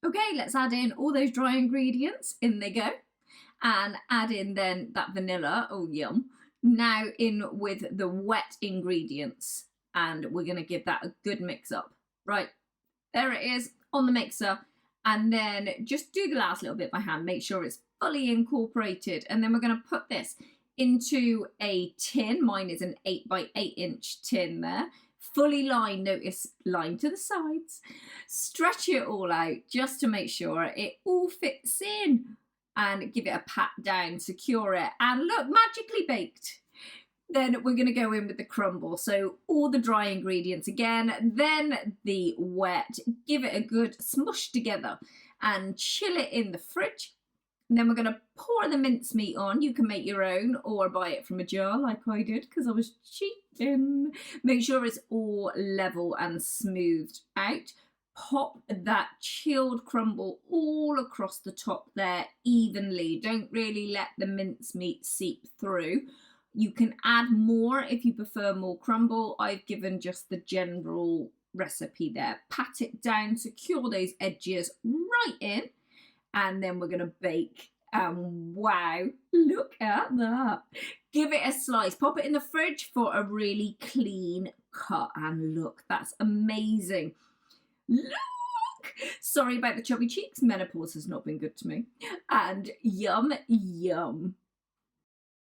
Okay, let's add in all those dry ingredients. In they go. And add in then that vanilla. Oh, yum. Now in with the wet ingredients. And we're going to give that a good mix up. Right, there it is on the mixer. And then just do the last little bit by hand. Make sure it's fully incorporated. And then we're going to put this into a tin. Mine is an 8 by 8 inch tin there. Fully lined, notice line to the sides. Stretch it all out just to make sure it all fits in. And give it a pat down, secure it. And look, magically baked. Then we're going to go in with the crumble. So all the dry ingredients again, then the wet. Give it a good smush together and chill it in the fridge. And then we're going to pour the mincemeat on. You can make your own or buy it from a jar like I did because I was cheating. Make sure it's all level and smoothed out. Pop that chilled crumble all across the top there evenly. Don't really let the mincemeat seep through. You can add more if you prefer more crumble. I've given just the general recipe there. Pat it down, secure those edges right in, and then we're going to bake. Wow, look at that. Give it a slice. Pop it in the fridge for a really clean cut. And look, that's amazing. Look! Sorry about the chubby cheeks. Menopause has not been good to me. And yum, yum.